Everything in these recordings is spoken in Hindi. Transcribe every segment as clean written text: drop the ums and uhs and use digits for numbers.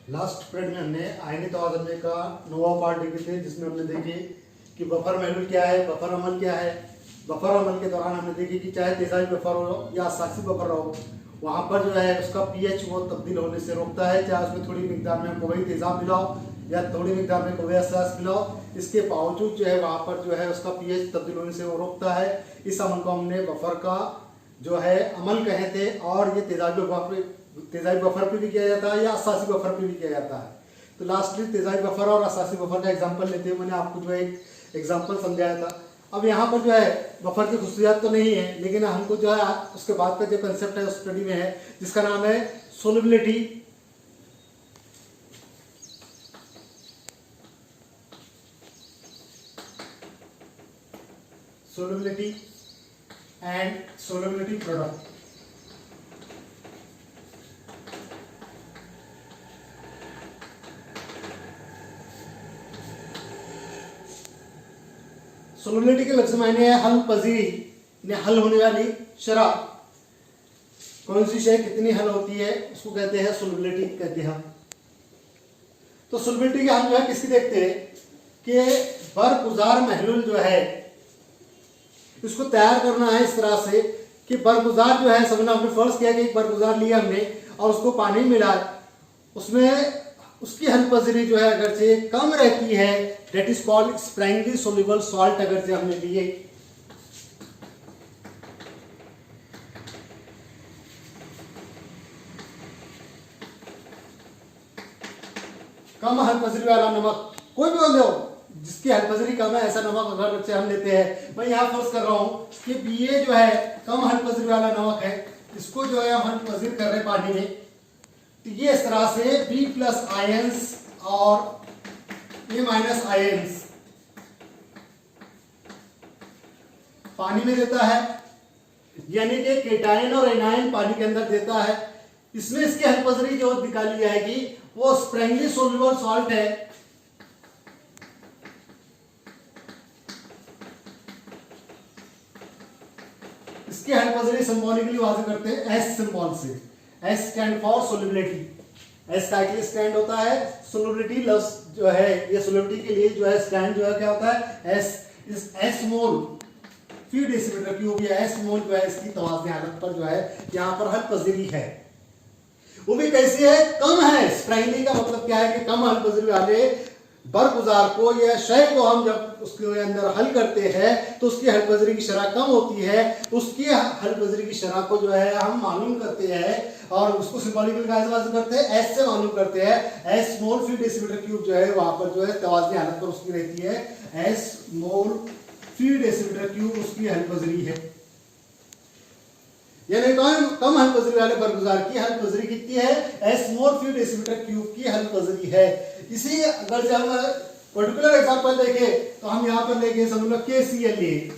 लास्ट पीरियड में हमने आयनिक तवाज़ुन का 9वां पार्ट देखे थे, जिसमें हमने देखे कि बफर महलूल क्या है, बफर अमल क्या है। बफर अमल के दौरान हमने देखे कि चाहे तेजाबी बफर हो या असासी बफर हो, वहाँ पर जो है उसका पीएच वो तब्दील होने से रोकता है, चाहे उसमें थोड़ी मिकदार में कोई तेजाब मिलाओ या थोड़ी मिकदार में कोई असास मिलाओ, इसके बावजूद जो है वहाँ पर जो है उसका पीएच तब्दील होने से वो रोकता है। इस अमल को हमने बफर का जो है अमल कहे थे, और ये तेजाबी बफर पे भी किया जाता है या असासी बफर पे भी किया जाता है। तो लास्टली तेजाबी बफर और असासी बफर का एग्जांपल लेते हुए मैंने आपको जो है एक एग्जांपल समझाया था। अब यहाँ पर जो है बफर की खुसूसियात तो नहीं है, लेकिन हमको जो है उसके बाद का जो कंसेप्ट है उस स्टडी में है, जिसका नाम है solubility. Solubility and solubility product. Solubility के लफ्ज़ मायने है हल पजीरी, हल होने वाली शरह। कौन सी शय कितनी हल होती है उसको कहते हैं सोल्युबिलिटी कहते हैं हम। तो सोल्युबिलिटी के हम जो है किसकी देखते हैं कि बरगुजार महलूल जो है इसको तैयार करना है इस तरह से कि बरगुजार जो है, समझना हमने फर्ज किया कि एक बरगुजार लिया हमने और उसको पानी मिला, उसमें उसकी हल पजीरी जो है अगर से कम रहती है, that is called sparingly soluble salt. अगर से हमने लिए कम हल पजरी वाला नमक, कोई भी हो जिसकी हल पजरी कम है, ऐसा नमक अगर से हम लेते हैं, मैं यहाँ फर्ज कर रहा हूँ कि BA जो है कम हल पजरी वाला नमक है, इसको जो है हम हल पजरी कर रहे हैं पानी में, तो ये इस तरह से B प्लस आयंस और A माइनस आयंस पानी में देता है, यानी कि केटायन और एनायन पानी के अंदर देता है। इसमें इसकी हल पजरी जो निकाली जाएगी वो स्प्रैंगली सोल्यूबल सॉल्ट है। इसकी हल पजरी सिंबॉलिकली वाज़ेह करते हैं S सिंबल से। S stand for solubility. S का एक स्टैंड होता है, सोल्युबिलिटी लफ्ज जो है ये सोल्युबिलिटी के लिए जो है स्टैंड जो है क्या होता है S। इस S मोल फी डेसीमीटर क्यूब या S मोल जो है इसकी तवाज़ुन हालत पर जो है यहाँ पर हल पजरी है, वो भी कैसी है, कम है। स्प्रैंगली का मतलब क्या है कि कम हल पजरी वाले बरगुजार को या शय को हम जब उसके अंदर हल करते हैं तो उसकी हल पजरी की शरह कम होती है, उसकी हल पजरी की शरह को जो है हम मालूम करते हैं और उसको सिंबॉलिकली कैसे मालूम करते हैं, S से मालूम करते हैं। S मोल फी डेसीमीटर क्यूब जो है वहां पर जो है तवाज़ुन हालत पर उसकी रहती है S मोल फी डेसीमीटर क्यूब उसकी हल पजरी है। यानी कम हल पजरी वाले बरगुजार की हल पजरी कितनी है, S मोल फी डेसीमीटर क्यूब की हल पजरी है। इसी अगर से हम पर्टिकुलर एग्जांपल देखें तो हम यहाँ पर लेंगे, समझ लो KCl लिए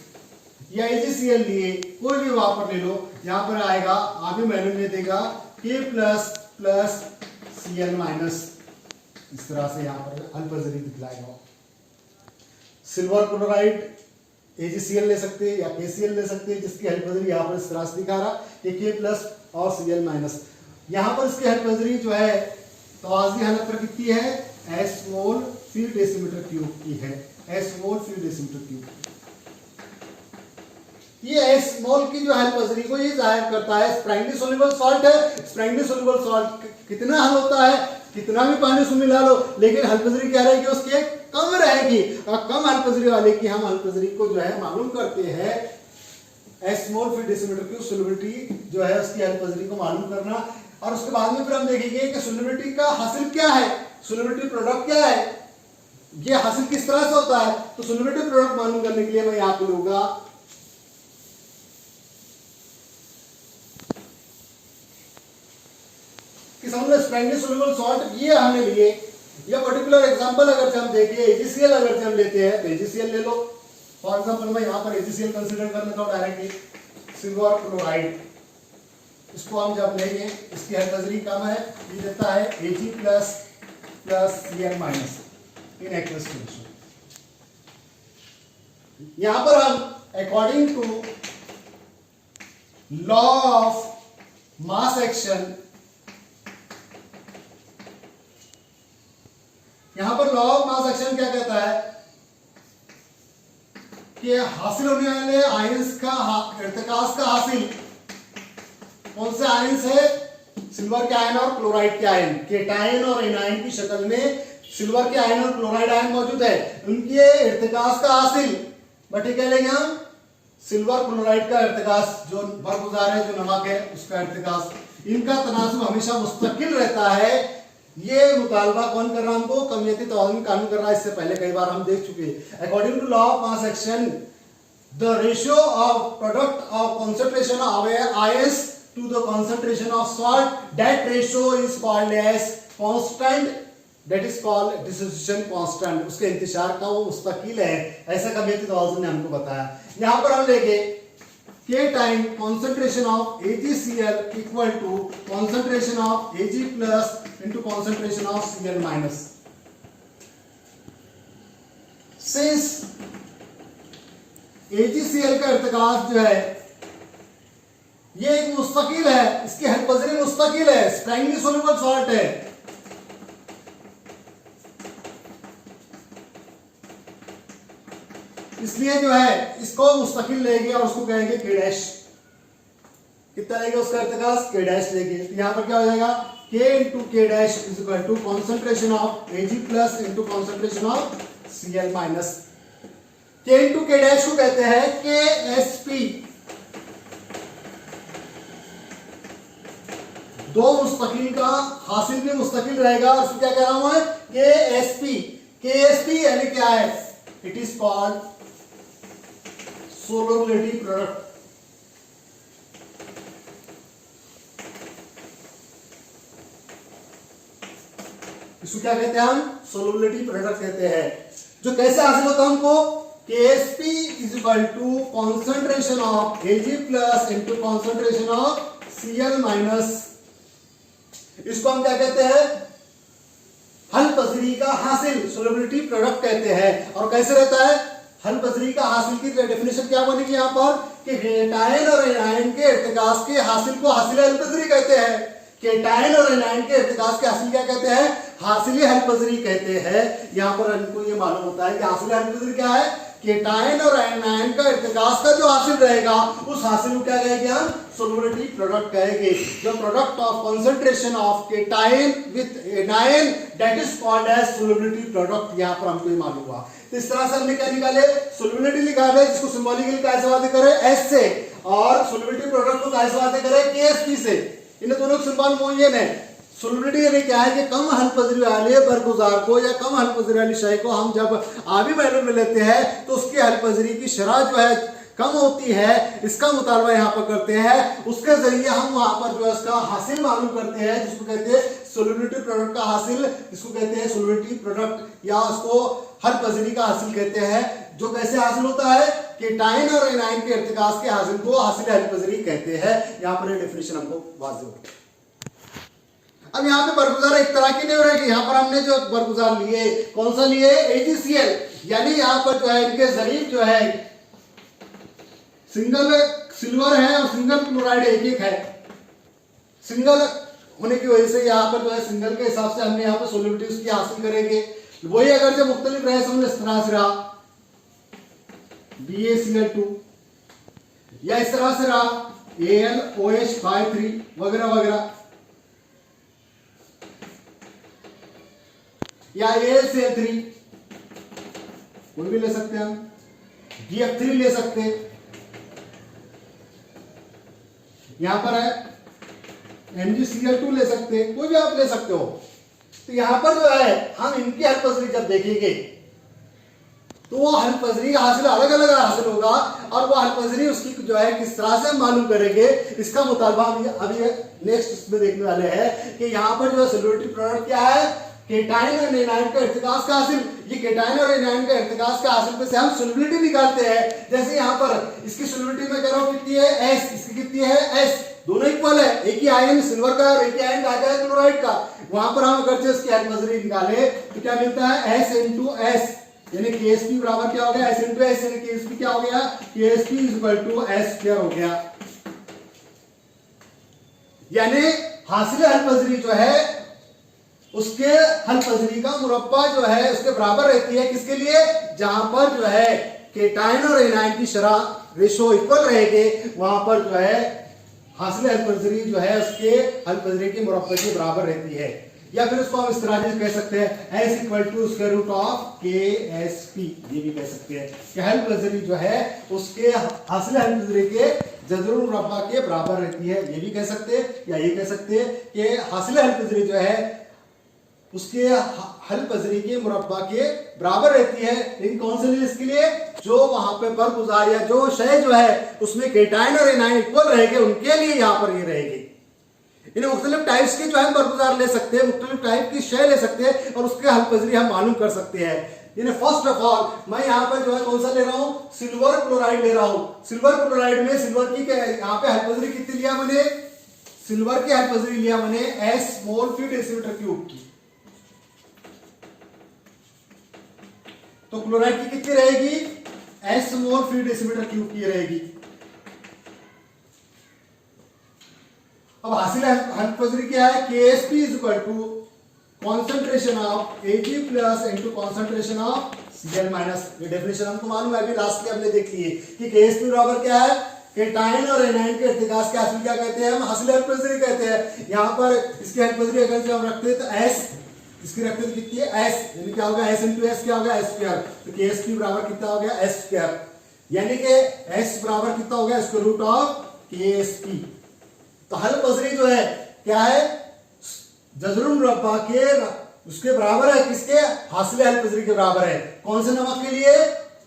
या AgCl लिए, कोई भी वहां पर ले लो, यहाँ पर आएगा आगे मैंने में देगा K plus plus Cl minus, इस तरह से यहाँ पर हल पजरी दिखलाएगा। सिल्वर क्लोराइड AgCl ले सकते हैं या KCl ले सकते हैं, जिसकी हल पजरी यहाँ पर इस तरह से दिखा रहा कि K प्लस और Cl माइनस। यहाँ पर इसकी हल पजरी जो है तवाज़ुन हालत पर कितनी है, S मोल फी डेसीमीटर क्यूब की है, S मोल फी डेसीमीटर क्यूब। ये S मोल की जो हल पजरी को ये जाहिर करता है स्प्रैंगली सोल्यूबल सॉल्ट है। स्प्रैंगली सोल्यूबल सॉल्ट कितना हल होता है, कितना भी पानी उसमें मिला लो, लेकिन हल पजरी क्या रहेगी उसकी, कम रहेगी। और कम हल पजरी वाले की हम हल पजरी को जो है मालूम करते हैं S मोल फी डेसीमीटर क्यूब। सोल्युबिलिटी जो है उसकी हल पजरी को मालूम करना, और उसके बाद में फिर हम देखेंगे कि सोल्युबिलिटी का हासिल क्या है, सोल्युबिलिटी प्रोडक्ट क्या है, ये हासिल किस तरह से होता है। तो सोल्युबिलिटी प्रोडक्ट मालूम करने के लिए मैं यहाँ पे लूंगा कि समझ लो स्प्रैंगली सोल्यूबल सॉल्ट ये हमने लिए, या पर्टिकुलर एग्जांपल अगर से हम देखें AgCl अगर से हम लेते हैं तो AgCl ले लो। फॉर एग्जांपल मैं यहाँ पर AgCl कंसीडर कर लेता हूँ डायरेक्टली। सिल्वर क्लोराइड, इसको हम जब लेंगे इसकी हल पजरी कम है, ये देता है Ag plus plus Cl minus in aqueous condition. यहां पर हम according to law of mass action यहां पर लॉ ऑफ मास एक्शन क्या कहता है कि हासिल होने वाले आयंस का इर्तिकास का हासिल कौन से आयंस है, सिल्वर के आयन और क्लोराइड के आयन, केटायन और एनायन की शक्ल में सिल्वर के आयन और क्लोराइड आयन मौजूद है, उनके इर्तिकास का हासिल बटे क्या लेंगे हम, सिल्वर क्लोराइड का इर्तिकास जो बरगुजार है, जो नमक है उसका इर्तिकास, इनका तनासुब हमेशा मुस्तकिल रहता है। ये मुतालबा कौन कर रहा है हमको, कमियती तवाज़ुन कानून कर रहा है, इससे पहले कई बार हम देख चुके हैं। According to law of mass action the ratio of product of concentration of ions to the concentration of salt, that ratio is called as constant, that is called dissociation constant. उसके इंतशार का वो मुस्तकिल है, ऐसा कमियती तवाज़ुन ने हमको बताया। यहां पर हम लेंगे K time concentration of AgCl equal to concentration of Ag plus into concentration of Cl minus. Since AgCl का इर्तिकास जो है ये एक मुस्तकिल है, इसकी हलपजरी मुस्तकिल है, स्ट्रैंगली सोल्यूबल सॉल्ट है। इसलिए जो है इसको मुस्तकिल लेंगे और उसको कहेंगे K डैश। कितना लेंगे उसका इर्तिकास, K डैश लेंगे। तो यहां पर क्या हो जाएगा, K into K dash is equal to concentration of Ag plus into concentration of Cl minus. K into K dash को कहते हैं KSP। दो मुस्तकिल का हासिल भी मुस्तकिल रहेगा, उसको क्या कह रहा हूं मैं, KSP। KSP यानी क्या है, it is called solubility product. इसको क्या कहते हैं हम, सोलबिलिटी प्रोडक्ट कहते हैं। जो कैसे हासिल होता है हमको, KSP is equal to concentration of Ag plus into concentration of Cl minus. इसको हम क्या कहते हैं, हल पजरी का हासिल, सोलबिलिटी प्रोडक्ट कहते हैं। और कैसे रहता है, हल पजरी का हासिल की डेफिनेशन क्या बनेगी यहां पर, कि केटायन और एनायन के इर्तिकास के हासिल को हासिल हल पजरी कहते हैं। केटायन और एनायन के इर्तिकास के हासिल क्या कहते हैं, हासिल हल पजरी कहते हैं। यहां पर हमको ये मालूम होता है कि हासिल हल पजरी क्या है, केटायन और एनायन का इर्तिकास का जो हासिल रहेगा उस हासिल को क्या कहेंगे हम, सोलबिलिटी प्रोडक्ट कहेंगे। जो product of concentration of cation with anion that is called as solubility product. यहां पर हमको ये मालूम हुआ। तो इस तरह से हमने क्या निकाले, सोलबिलिटी निकाले जिसको सिंबॉलिकली कैसे वादे करें, S से, और सोलबिलिटी प्रोडक्ट को कैसे वादे करें, KSP से। इन दोनों सिंबल मोयन है। सोलबिलिटी यानी क्या है कि कम हल पजरी वाले बरगुजार को या कम हल पजरी वाली शय को हम जब आबी महलूल में लेते हैं तो उसकी हल पजरी की शरह जो है कम होती है, इसका मुतालबा यहाँ पर करते हैं। उसके जरिए हम वहां पर जो है उसका हासिल मालूम करते हैं, जिसको कहते हैं सोलबिलिटी प्रोडक्ट का हासिल, जिसको कहते हैं सोलबिलिटी प्रोडक्ट या उसको हल पजरी का हासिल कहते हैं। जो कैसे हासिल होता है, केटायन और एनायन के इर्तिकास के हासिल को हासिल हल पजरी कहते हैं। यहाँ पर ये डेफिनेशन हमको वाज़ेह हो गई। अब यहाँ पे बरगुजार एक तरह की नहीं हो रही। यहाँ पर हमने जो बरगुजार लिए, कौन सा लिए, AgCl, यानी यहाँ पर जो है इनके जरीब जो है सिंगल सिल्वर है और सिंगल क्लोराइड एक एक है। सिंगल होने की वजह से यहाँ पर जो है सिंगल के हिसाब से हमने यहाँ पर सोलिबिलिटी उसकी हासिल करेंगे। वही अगर जब मुख्तलिफ रहे समझ इस तरह से रहा BaCl2, या इस तरह से रहा AlOH3 वगैरह वगैरह, या AlCl3 कोई भी ले सकते हैं हम, BF3 ले सकते हैं, यहां पर है MgCl2 ले सकते हैं, कोई भी आप ले सकते हो। तो यहां पर जो है हम इनकी हल पजरी जब देखेंगे तो वो हल पजरी हासिल अलग अलग हासिल होगा, और वो हल पजरी उसकी जो है किस तरह से मालूम करेंगे, इसका मुतालबा हम अभी नेक्स्ट इसमें देखने वाले हैं। कि यहाँ पर जो है सोलिबिलिटी प्रोडक्ट क्या है, केटायन और एनायन का इर्तिकास का हासिल। ये केटायन और एनायन का इर्तिकास का हासिल पे से हम सोलिबिलिटी निकालते हैं। जैसे यहाँ पर इसकी सोलिबिलिटी में कह रहा हूँ कितनी है, S, इसकी कितनी है, S, दोनों इक्वल है। एक ही आयन सिल्वर का और एक ही आयन का है क्लोराइड का। वहां पर हम अगर इसकी हल पजरी निकाले तो क्या मिलता है, S इंटू S, यानी KSP बराबर क्या हो गया, S इंटू S, यानी KSP क्या हो गया, KSP is equal to S square हो गया। यानी हासिल हल पजरी जो है उसके हल पजरी का मुरब्बा जो है उसके बराबर रहती है। किसके लिए? जहां पर जो है केटाइन और एनाइन की शरह रेशो इक्वल रहेंगे, वहां पर जो है हासिल हल पजरी जो है उसके हल पजरी के मुरब्बे के बराबर रहती है। या फिर उसको हम इस तरह से कह सकते हैं S equal to square root of KSP, ये भी कह सकते हैं कि हल पजरी जो है उसके हासिल हल पजरी के जज़रुल मुरब्बा के बराबर रहती है, ये भी कह सकते हैं। या ये कह सकते हैं कि हासिल हल पजरी जो है उसके हल पजरी के मुरब्बा के बराबर रहती है। लेकिन कौन से लिए? इसके लिए जो वहां पे बरगुजार या जो शय जो है उसमें केटाइन और एनाइन इक्वल रहेंगे, उनके लिए यहाँ पर ये रहेगी। इन्हें मुख्तलिफ टाइप्स के जो है बरगुजार ले सकते हैं, मुख्तलिफ टाइप की शय ले सकते हैं और उसके हल पजरी हम मालूम कर सकते हैं। इन्हें फर्स्ट ऑफ ऑल मैं यहाँ पर जो है कौन सा ले रहा हूँ? सिल्वर क्लोराइड ले रहा हूँ। सिल्वर क्लोराइड में सिल्वर की यहाँ पे हल पजरी कितनी लिया मैंने? सिल्वर की हल पजरी लिया मैंने S मोल फी डेसीमीटर क्यूब की। तो क्लोराइड की कितनी रहेगी? S मोल फी डेसीमीटर क्यूब की रहेगी। अब हासिल हल पजरी क्या है? KSP is equal to concentration of Ag plus into concentration of Cl minus. ये डेफिनेशन हमको मालूम है, अभी लास्ट में हमने देख ली है कि KSP बराबर क्या है? केटाइन और एनाइन के इर्तिकास के हासिल क्या कहते हैं? हम हासिल हल पजरी कहते हैं। यहाँ पर इसकी हल पजरी अगर से हम रखते हैं तो S, इसकी रखते हैं कितनी है? S, यानी क्या होगा? S इंटू S क्या होगा? S square. तो KSP बराबर कितना हो गया? S स्क्वायर, यानी कि S बराबर कितना हो गया? Square root of KSP। तो हल पजरी जो है क्या है? जज़रुल मुरब्बा के उसके बराबर है। किसके? हासिल हल पजरी के बराबर है। कौन से नमक के लिए?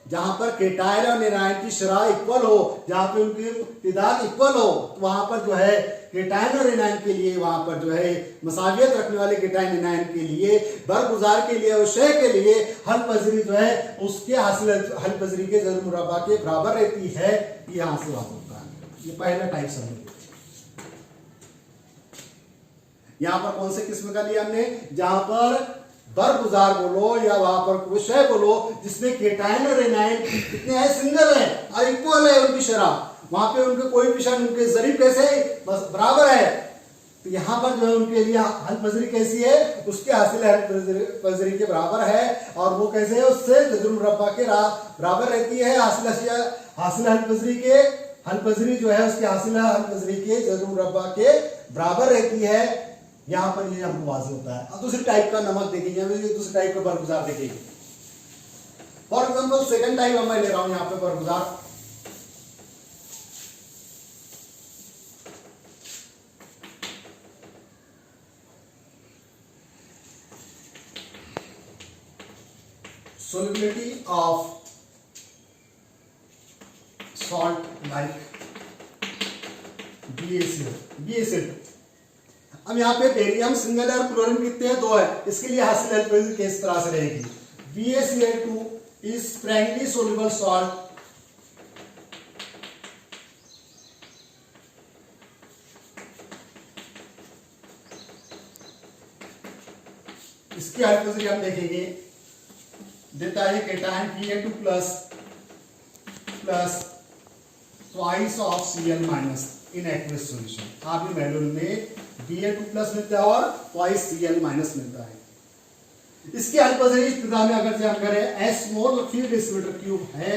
जहां पर केटाइन और एनाइन की शरह इक्वल हो, जहां पे उनकी तादाद इक्वल हो, तो वहां पर जो है केटाइन और एनाइन के लिए वहां पर जो है मसावियत रखने वाले केटाइन एनाइन के लिए, बरगुजार के लिए और शय के लिए हल पजरी जो है उसके हासिल हल पजरी के जज़रुल मुरब्बा के बराबर रहती है। ये यहां से बात होता है। ये पहला टाइप समझ। यहां पर कौन से किस्म का लिया हमने? जहां पर बरगुजार बोलो या वहां पर कोई शय बोलो जिसमें केटाइन और एनाइन कितने हैं? सिंगल है और इक्वल है उनकी शरह, वहां पे उनके कोई भी शरण उनके जरीब कैसे बस बराबर है। तो यहां पर जो है उनके लिए हल पजरी कैसी है? उसके हासिल हल पजरी के बराबर है। और वो कैसे है? उससे जज़रुल मुरब्बा के बराबर रहती है। हासिल हल पजरी के हल पजरी जो है उसके हासिल हल पजरी के जज़रुल मुरब्बा के बराबर रहती है। यहां पर ये हमको वाज़ेह होता है। अब दूसरी टाइप का नमक देखेंगे, दूसरी टाइप का बरगुजार देखेंगे। फॉर एग्जाम्पल सेकंड टाइप मैं ले रहा हूं यहां पे बरगुजार। solubility of salt like BaCl। अब यहाँ पे बेरियम सिंगल है और क्लोरीन कितने हैं? 2 है। इसके लिए हासिल हल पजरी किस तरह से रहेगी? BaCl2 is frankly soluble salt इसकी हल पजरी हम देखेंगे, देता है cation Ba2 plus twice of Cl minus in aqueous solution. आपकी वैल्यू में Ba2 प्लस मिलता है और ट्वाइस Cl माइनस मिलता है। इसकी हल पजरी इस तरह में अगर से हम करें S मोल फी डेसीमीटर क्यूब है,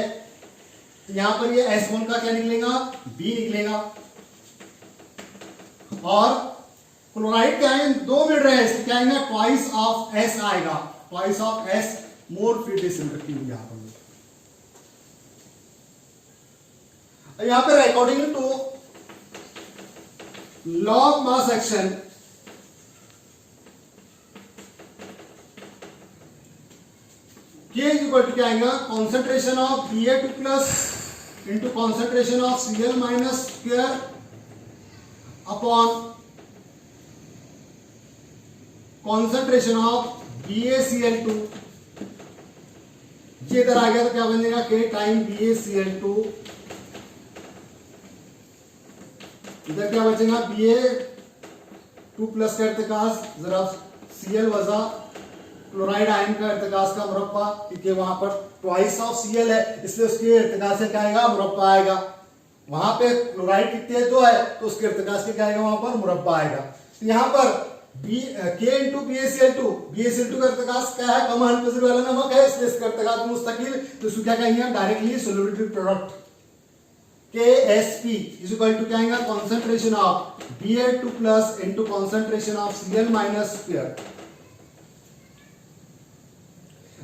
तो यहां पर ये S मोल का क्या निकलेगा? B निकलेगा। और क्लोराइड क्या है? 2 मिल रहे हैं, इसलिए क्या आएगा? ट्वाइस ऑफ S आएगा। ट्वाइस ऑफ S मोल फी डेसीमीटर क्यूब यहां पर। यहां पर according to law of mass action K is equal to क्या आएगा? Concentration of Ba2 plus into concentration of Cl minus square upon concentration of BaCl2। ये इधर आ गया तो क्या बनेगा? K time BaCl2। इधर क्या बचेगा? Ba2 प्लस का इर्तिकास जरा Cl वजा क्लोराइड आयन का इर्तिकास का मुरब्बा, क्योंकि वहां पर ट्वाइस ऑफ Cl है इसलिए उसके इर्तिकास से क्या आएगा? मुरब्बा आएगा। वहां पे क्लोराइड कितने 2 है तो उसके इर्तिकास से क्या आएगा? वहां पर मुरब्बा आएगा। तो यहां पर K इंटू BaCl2, BaCl2 का इर्तिकास क्या है, कम हल पजरी वाला नमक है, इसलिए इसका इर्तिकास मुस्तकिल, तो इसको क्या कहेंगे हम directly solubility product KSP is equal to क्या आएगा, concentration of Ba2 plus into concentration of Cl minus square.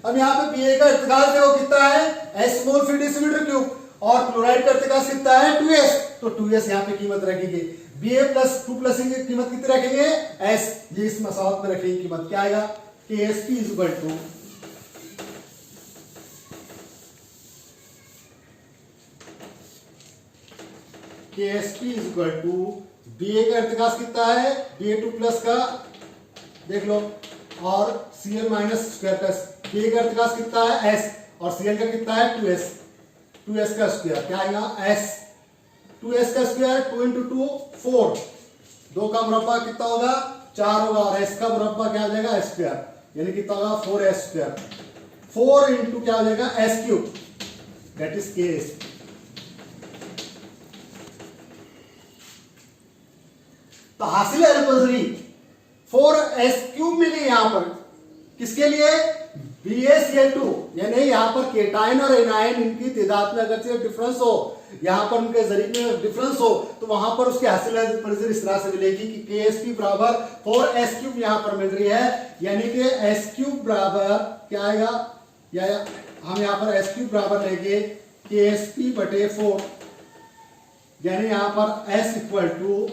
अब यहाँ पे Ba का इर्तिकास देखो कितना है, S मोल फी डेसीमीटर क्यूब, और क्लोराइड का इर्तिकास कितना है 2S, तो 2S यहाँ पे कीमत रखेंगे, Ba प्लस 2 प्लस की कीमत कितनी रखेंगे S, ये इस मसावत में रखेंगे कीमत, क्या आएगा KSP is equal to KSP is equal to Ba का इर्तिकास कितना है, Ba2 प्लस का देख लो, और Cl माइनस स्क्वायर का, Ba का इर्तिकास कितना है S, और Cl का कितना है 2S का स्क्वायर, क्या आएगा S, 2S का स्क्वायर 2 इंटू 2 4, 2 का मुरब्बा कितना होगा 4 होगा, और S का मुरब्बा क्या हो जाएगा स्क्वायर, यानी कितना होगा 4S स्क्वायर, 4 इंटू क्या हो जाएगा S cube, that is KS। तो हासिल है पजरी 4S क्यूब मिली यहां पर, किसके लिए BaCl2, यानी यहां पर केटाइन और एनाइन इनकी तादाद में अगर डिफरेंस हो, यहां पर उनके जरिए में डिफरेंस हो, तो वहां पर उसकी हासिल पजरी इस तरह से मिलेगी कि KSP बराबर 4S क्यूब यहां पर मिल रही है, यानी कि S क्यूब बराबर क्या आएगा, या हम यहां पर S क्यूब बराबर लेंगे KSP बटे 4, यानी यहां पर S equal to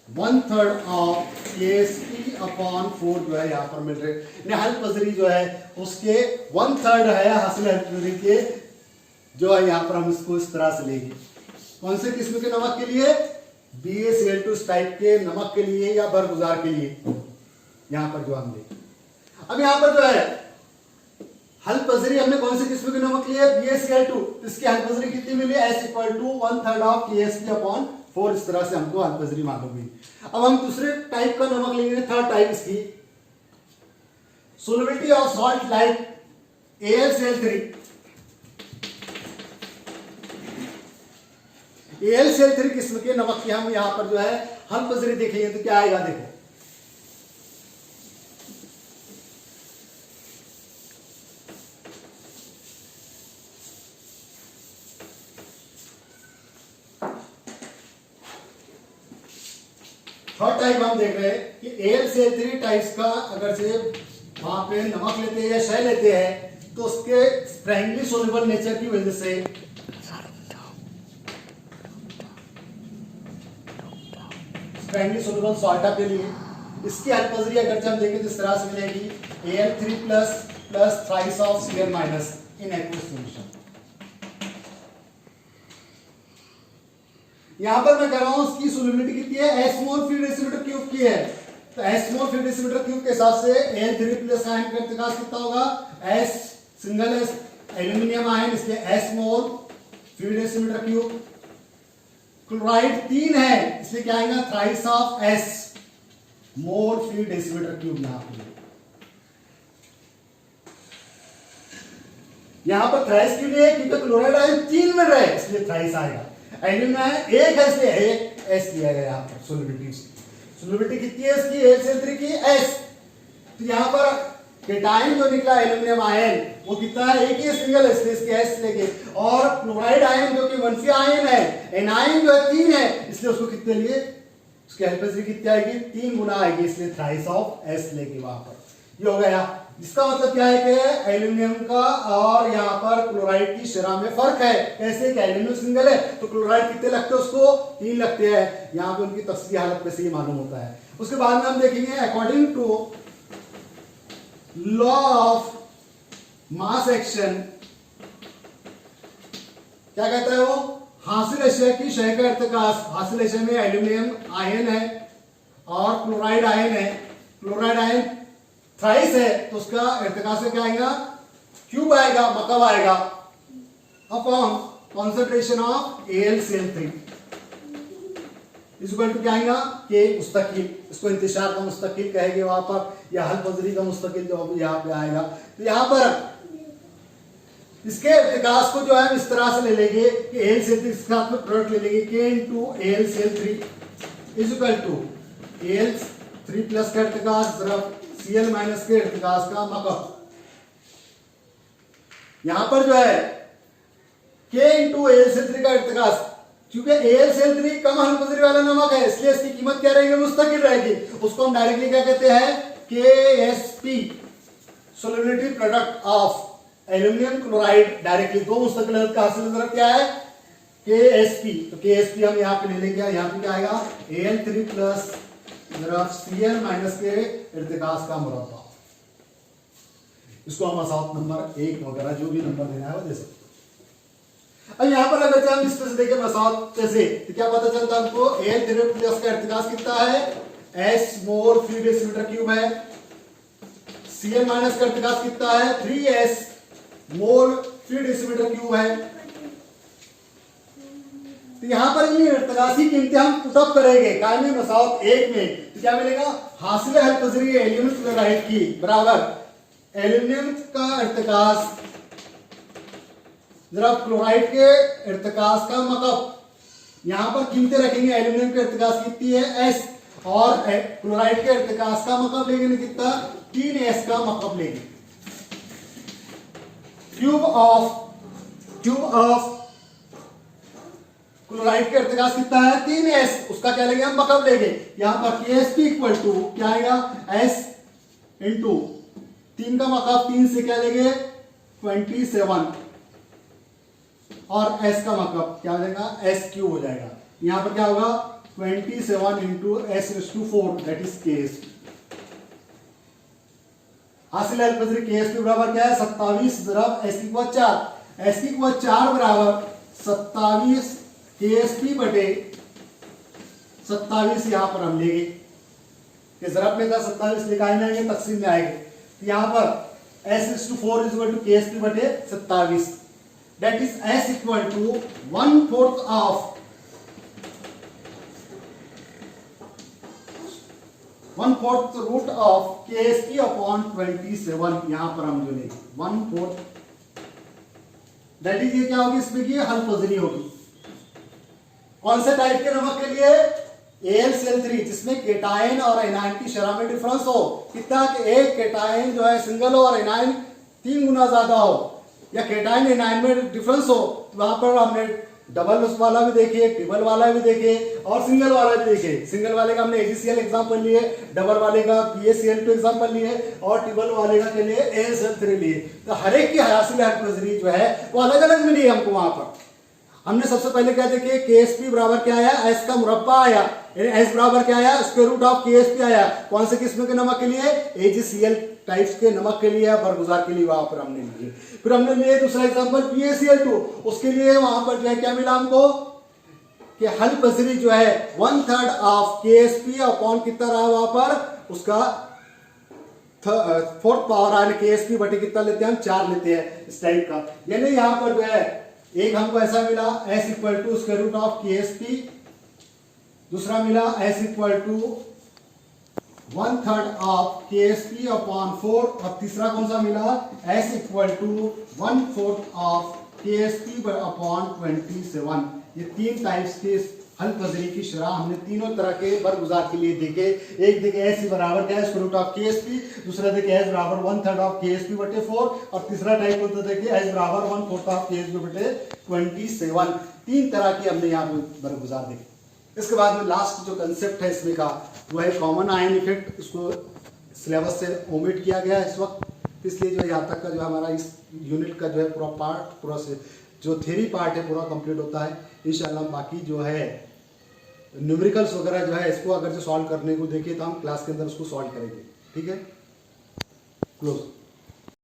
1/3 of KSP upon 4 जो है यहाँ पर मिल रहे, हल पजरी जो है उसके 1/3 है हासिल हल पजरी के, जो है यहाँ पर हम इसको इस तरह से लेंगे, कौन से किस्म के नमक के लिए, BaCl2 टाइप के नमक के लिए या बरगुजार के लिए, यहाँ पर जो हम लेंगे। अब यहाँ पर जो है हल पजरी हमने कौन से किस्म के नमक लिए, BaCl2, इसकी हल पजरी कितनी मिली, S equal to 1/3 of KSP upon 4, इस तरह से हमको हल पजरी मालूम हुई। अब हम दूसरे टाइप का नमक लेंगे, थर्ड टाइप इसकी, solubility of salt like AlCl3, AlCl3 किस्म के नमक की हम यहां पर जो है हल पजरी देखेंगे तो क्या आएगा, देखो थर्ड टाइप हम देख रहे हैं कि AlCl3 टाइप्स का अगर से वहां पे नमक लेते हैं या शय लेते हैं, तो उसके स्प्रैंगली सोल्युबल नेचर की वजह से स्प्रैंगली सोल्युबल सॉल्टा के लिए इसकी हल पजरी अगर हम देखें तो इस तरह से मिलेगी Al3 plus thrice of Cl minus in aqueous solution. यहां पर मैं कह रहा हूं उसकी सोल्युबिलिटी कितनी है, S मोल फी डेसीमीटर क्यूब की है, तो S मोल फी डेसीमीटर क्यूब के हिसाब से Al3 प्लस आयन का इर्तिकास कितना होगा, S single S aluminium ion, इसलिए S मोल फी डेसीमीटर क्यूब, क्लोराइड 3 है इसलिए क्या आएगा थ्राइस ऑफ S मोल फी डेसीमीटर क्यूब। यहां पर थ्राइस क्यों लिए, क्योंकि क्लोराइड आयन 3 में रहे इसलिए थ्राइस आएगा, एल्यूमिनियम आयन 1 है इसलिए 1 S लिया गया यहां पर। सोल्युबिलिटी कितनी है इसकी AlCl3 की S, तो यहां पर केटाइन जो निकला एल्यूमिनियम आयन वो कितना है, एक ही सिंगल है इसलिए S लेंगे, और क्लोराइड आयन जो कि 1 आयन है, एनाइन जो है 3 है इसलिए उसको कितने लिए, उसकी हल पजरी कितनी आएगी 3 गुना आएगी, इसलिए थ्राइस ऑफ S लेंगे वहां पर। ये हो गया, इसका मतलब क्या है कि एल्यूमिनियम का और यहाँ पर क्लोराइड की शरह में फर्क है, कैसे कि एल्यूमिनियम सिंगल है तो क्लोराइड कितने लगते हैं उसको 3 लगते हैं, यहाँ पे उनकी तफसीली हालत में से ही मालूम होता है। उसके बाद में हम देखेंगे according to law of mass action, क्या कहता है वो, हासिल अशय की शय का इर्तिकास, हासिल अशय में एल्यूमिनियम आयन है और क्लोराइड आयन है, क्लोराइड आयन थ्राइस है तो उसका इर्तिकास से क्या आएगा, क्यूब आएगा, मतलब आएगा upon concentration of AlCl3 is equal to क्या आएगा के मुस्तकिल, इसको इंतशार का मुस्तकिल कहेंगे वहां पर, या हल पजरी का मुस्तकिल जो यहाँ पे आएगा। तो यहाँ पर इसके इर्तिकास को जो है इस तरह से ले लेंगे कि AlCl3 के साथ में प्रोडक्ट ले लेंगे K into AlCl3 is equal to 3 plus का इर्तिकास ज़रब Cl माइनस के इर्तिकास का मकब। यहां पर जो है K इंटू AlCl3 का इर्तिकास, क्योंकि AlCl3 कम हल पजरी वाला नमक है इसलिए इसकी कीमत क्या रहेगी, मुस्तकिल रहेगी। उसको हम डायरेक्टली क्या कहते हैं, KSP solubility product of aluminium chloride. Directly दो मुस्तकिल हल का हासिल ज़रब क्या है, KSP। तो KSP हम यहाँ पे ले लेंगे, यहाँ पे क्या आएगा Al3 प्लस Cl माइनस के इर्तिकास का मुरब्बा। इसको हम असात नंबर 1 वगैरह जो भी नंबर देना है वो दे सकते हैं। अब यहाँ पर अगर हम इस तरह से देखें मसात कैसे, तो क्या पता चलता है हमको Al3 प्लस का इर्तिकास कितना है, S मोल 3 डेसीमीटर क्यूब है। Cl माइनस का इर्तिकास कितना है, 3S मोल 3 डेसीमीटर क्यूब है। तो यहां पर इन इर्तिकास की कीमतें हम पुटअप करेंगे कायमी मसावत 1 में, तो क्या मिलेगा, हासिल हल पजरी एल्यूमिनियम क्लोराइड की बराबर एल्यूमिनियम का इर्तिकास जरा क्लोराइड के इर्तिकास का मकब। यहां पर कीमतें रखेंगे, एल्यूमिनियम के इर्तिकास कितनी है S, और क्लोराइड के इर्तिकास का मकब लेंगे कितना, 3S का मकब लेंगे। क्यूब ऑफ क्लोराइड का इर्तिकास कितना है, 3S, उसका क्या लेंगे हम, मकब लेंगे। यहां पर KSP इक्वल टू क्या आएगा, S इंटू 3 का मकब 3 से क्या लेंगे 27, और S का मकब क्या हो जाएगा, S क्यूब हो जाएगा। यहां पर क्या होगा 27 into S/4 that is KSP। हासिल हल पजरी KSP बराबर क्या है, 27 ज़रब S की क़ुव्वत 4। S की क़ुव्वत 4 बराबर 27 KSP बटे 27। यहां पर हम लेंगे कि ज़रब में था 27 लिखा ही नहीं, तकसीम में आएंगे। तो यहां पर S/4 is equal to KSP बटे 27, that is S equal to 1/4 of 1/4 root of KSP upon 27। यहां पर हम जो लेंगे 1/4, दैट इज ये क्या होगी, इसमें की हल पजरी होगी। कौन से टाइप के नमक के लिए, AlCl3 जिसमें केटायन और एनायन की शरह में डिफरेंस हो, कितना कि एक केटायन जो है सिंगल हो और एनायन 3 गुना ज्यादा हो, या केटायन एनायन में डिफरेंस हो। वहां पर हमने डबल वाला भी देखे, ट्रिपल वाला भी देखे और सिंगल वाला भी देखे। सिंगल वाले का हमने AgCl एग्जांपल लिए, डबल वाले का PaCl2 एग्जांपल लिए, और ट्रिपल वाले का के लिए AlCl3 लिए। तो हर एक की हासिल हल पजरी जो है वो अलग अलग मिली हमको। वहां पर हमने सबसे पहले क्या देखे, KSP बराबर क्या आया, S का मुरब्बा आया, S बराबर क्या आया, स्क्वायर रूट ऑफ KSP आया। कौन से किस्म के नमक के लिए, AgCl टाइप्स के नमक के लिए, बरगुजार के लिए वहां पर हमने लिए। फिर हमने लिए दूसरा एग्जांपल PaCl2, उसके लिए वहां पर जो है क्या मिला हमको कि हल पजरी जो है 1/3 ऑफ KSP अपॉन कितना रहा वहां पर, उसका 4th पावर आने KSP बटे कितना लेते हैं हम, 4 लेते हैं इस टाइप का। यानी यहां पर जो है एक हमको ऐसा मिला S equal to square root of KSP, दूसरा मिला S equal to 1/3 of KSP upon 4, और तीसरा कौन सा मिला, S equal to 1/4 of KSP upon 27। ये 3 टाइप्स के हल पजरी की शरह हमने तीनों तरह के बरगुजार के लिए देखे। एक देखे S बराबर क्या है, स्क्वायर रूट ऑफ KSP, दूसरा देखे S बराबर 1/3 ऑफ KSP बटे 4, और तीसरा टाइप होता देखे S बराबर 1/4 ऑफ KSP बटे 27। 3 तरह के हमने यहाँ पे बरगुजार देखे। इसके बाद में लास्ट जो कंसेप्ट है इसमें का वो है कॉमन आयन इफेक्ट। उसको सिलेबस से ओमिट किया गया है इस वक्त, इसलिए जो है यहाँ तक का जो हमारा इस यूनिट का जो है पूरा पार्ट, पूरा से जो थ्योरी पार्ट है पूरा कंप्लीट होता है। इंशाल्लाह बाकी जो है न्यूमेरिकल्स वगैरह जो है इसको अगर जो सॉल्व करने को देखें तो हम क्लास के अंदर उसको सॉल्व करेंगे। ठीक है, क्लोज।